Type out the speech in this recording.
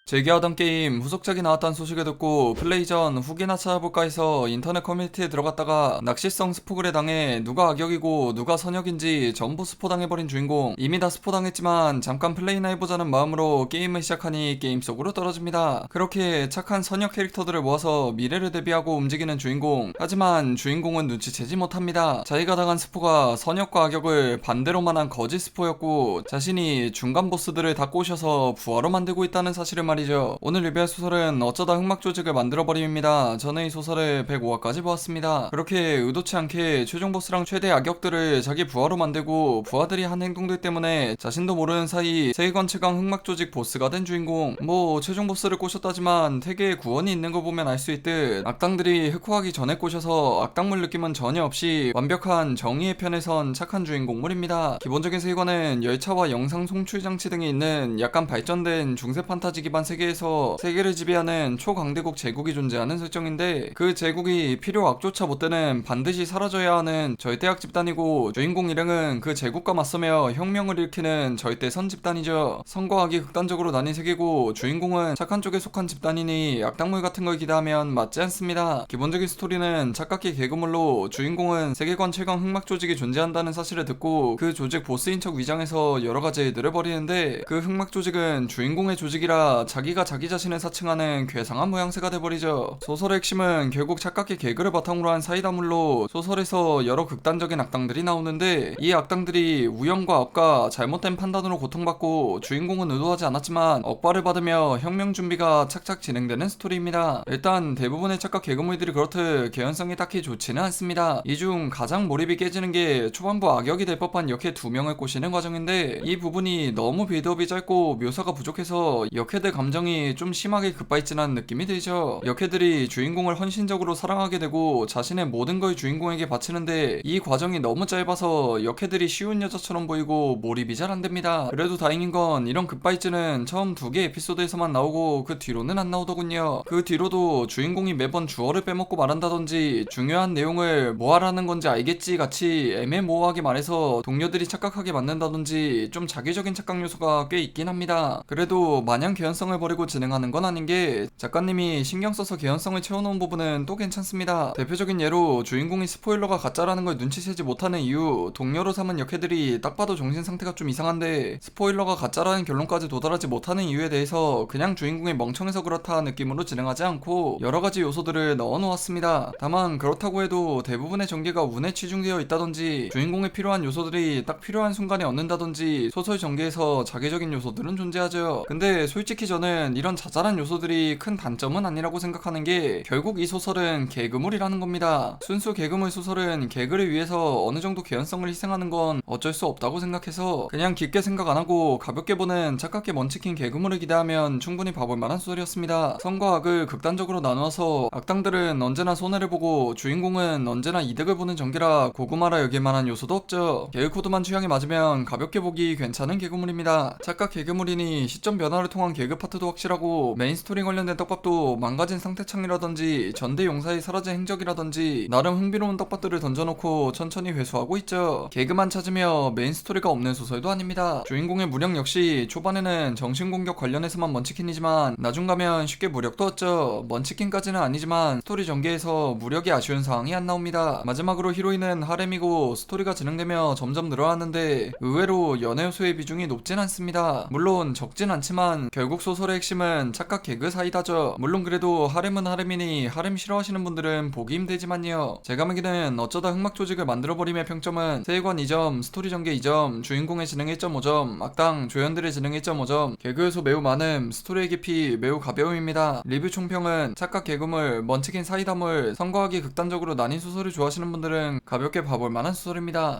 재개하던 게임 후속작이 나왔다는 소식을 듣고 플레이 전 후기나 찾아볼까 해서 인터넷 커뮤니티에 들어갔다가 낚시성 스포글에 당해 누가 악역이고 누가 선역인지 전부 스포당해버린 주인공. 이미 다 스포당했지만 잠깐 플레이나 해보자는 마음으로 게임을 시작하니 게임 속으로 떨어집니다. 그렇게 착한 선역 캐릭터들을 모아서 미래를 대비하고 움직이는 주인공. 하지만 주인공은 눈치채지 못합니다. 자기가 당한 스포가 선역과 악역을 반대로만 한 거짓 스포였고 자신이 중간 보스들을 다 꼬셔서 부하로 만들고 있다는 사실을 말이죠. 오늘 리뷰할 소설은 어쩌다 흑막 조직을 만들어버림입니다. 저는 이 소설을 105화까지 보았습니다. 그렇게 의도치 않게 최종 보스랑 최대 악역들을 자기 부하로 만들고 부하들이 한 행동들 때문에 자신도 모르는 사이 세계관 최강 흑막 조직 보스가 된 주인공. 뭐 최종 보스를 꼬셨다지만 태계의 구원이 있는 거 보면 알 수 있듯 악당들이 흑화하기 전에 꼬셔서 악당물 느낌은 전혀 없이 완벽한 정의의 편에 선 착한 주인공물입니다. 기본적인 세계관은 열차와 영상 송출 장치 등이 있는 약간 발전된 중세 판타지 기반 세계에서 세계를 지배하는 초강대국 제국이 존재하는 설정인데, 그 제국이 필요 악조차 못 되는 반드시 사라져야 하는 절대악 집단이고 주인공 일행은 그 제국과 맞서며 혁명을 일으키는 절대선 집단이죠. 선과 악이 극단적으로 나뉜 세계고 주인공은 착한 쪽에 속한 집단이니 악당물 같은 걸 기대하면 맞지 않습니다. 기본적인 스토리는 착각기 개그물로 주인공은 세계관 최강 흑막 조직이 존재한다는 사실을 듣고 그 조직 보스인 척 위장해서 여러가지 일들을 벌이는데, 그 흑막 조직은 주인공의 조직이라 자기가 자기 자신을 사칭하는 괴상한 모양새가 돼버리죠. 소설의 핵심은 결국 착각기 개그를 바탕으로 한 사이다물로 소설에서 여러 극단적인 악당들이 나오는데, 이 악당들이 우연과 억과 잘못된 판단으로 고통받고 주인공은 의도하지 않았지만 억발을 받으며 혁명 준비가 착착 진행되는 스토리입니다. 일단 대부분의 착각 개그물들이 그렇듯 개연성이 딱히 좋지는 않습니다. 이 중 가장 몰입이 깨지는 게 초반부 악역이 될 법한 역해 2명을 꼬시는 과정인데, 이 부분이 너무 빌드업이 짧고 묘사가 부족해서 역해들 감정이 좀 심하게 급발진한 느낌이 들죠. 역해들이 주인공을 헌신적으로 사랑하게 되고 자신의 모든 걸 주인공에게 바치는데, 이 과정이 너무 짧아서 역해들이 쉬운 여자처럼 보이고 몰입이 잘 안됩니다. 그래도 다행인 건 이런 급발진은 처음 2개 에피소드에서만 나오고 그 뒤로는 안 나오더군요. 그 뒤로도 주인공이 매번 주어를 빼먹고 말한다든지 중요한 내용을 뭐 하라는 건지 알겠지 같이 애매모호하게 말해서 동료들이 착각하게 만든다든지 좀 자기적인 착각 요소가 꽤 있긴 합니다. 그래도 마냥 개연성을 버리고 진행하는 건 아닌 게 작가님이 신경 써서 개연성을 채워놓은 부분은 또 괜찮습니다. 대표적인 예로 주인공이 스포일러가 가짜라는 걸 눈치채지 못하는 이유, 동료로 삼은 역해들이 딱 봐도 정신 상태가 좀 이상한데 스포일러가 가짜라는 결론까지 도달하지 못하는 이유에 대해서 그냥 주인공이 멍청해서 그렇다 느낌으로 진행하지 않고 여러가지 요소들을 넣어놓았습니다. 다만 그렇다고 해도 대부분의 전개가 운에 치중되어 있다든지 주인공에 필요한 요소들이 딱 필요한 순간에 얻는다든지 소설 전개에서 자기적인 요소들은 존재하죠. 근데 솔직히 저는 이런 자잘한 요소들이 큰 단점은 아니라고 생각하는 게, 결국 이 소설은 개그물이라는 겁니다. 순수 개그물 소설은 개그를 위해서 어느 정도 개연성을 희생하는 건 어쩔 수 없다고 생각해서 그냥 깊게 생각 안 하고 가볍게 보는 착각게 먼치킨 개그물을 기대하면 충분히 봐볼 만한 소설이었습니다. 선과 악을 극단적으로 나누어서 악당들은 언제나 손해를 보고 주인공은 언제나 이득을 보는 전개라 고구마라 여길 만한 요소도 없죠. 계획 코드만 취향에 맞으면 가볍게 보기 괜찮은 개그물입니다. 착각 개그물이니 시점 변화를 통한 개그 파트도 확실하고 메인 스토리 관련된 떡밥도 망가진 상태창이라든지 전대 용사의 사라진 행적이라든지 나름 흥미로운 떡밥들을 던져놓고 천천히 회수하고 있죠. 개그만 찾으며 메인 스토리가 없는 소설도 아닙니다. 주인공의 무력 역시 초반에는 정신공격 관련해서만 먼치킨이지만 나중 가면 쉽게 무력도 얻죠. 먼치킨까지는 아니지만 스토리 전개에서 무력이 아쉬운 상황이 안 나옵니다. 마지막으로 히로인은 하렘이고 스토리가 진행되며 점점 늘어나는데 의외로 연애 요소의 비중이 높진 않습니다. 물론 적진 않지만 결국 소설의 핵심은 착각 개그 사이다죠. 물론 그래도 하렘은 하렘이니 하렘 싫어하시는 분들은 보기 힘들지만요. 제가 보기에는 어쩌다 흑막 조직을 만들어버림의 평점은 세계관 2점, 스토리 전개 2점, 주인공의 지능 1.5점, 악당 조연들의 지능 1.5점, 개그 요소 매우 많음, 스토리의 깊이 매우 가벼움입니다. 리뷰 총평은 착각 개그물, 먼치킨 사이다물, 선과하기 극단적으로 나뉜 소설을 좋아하시는 분들은 가볍게 봐볼 만한 소설입니다.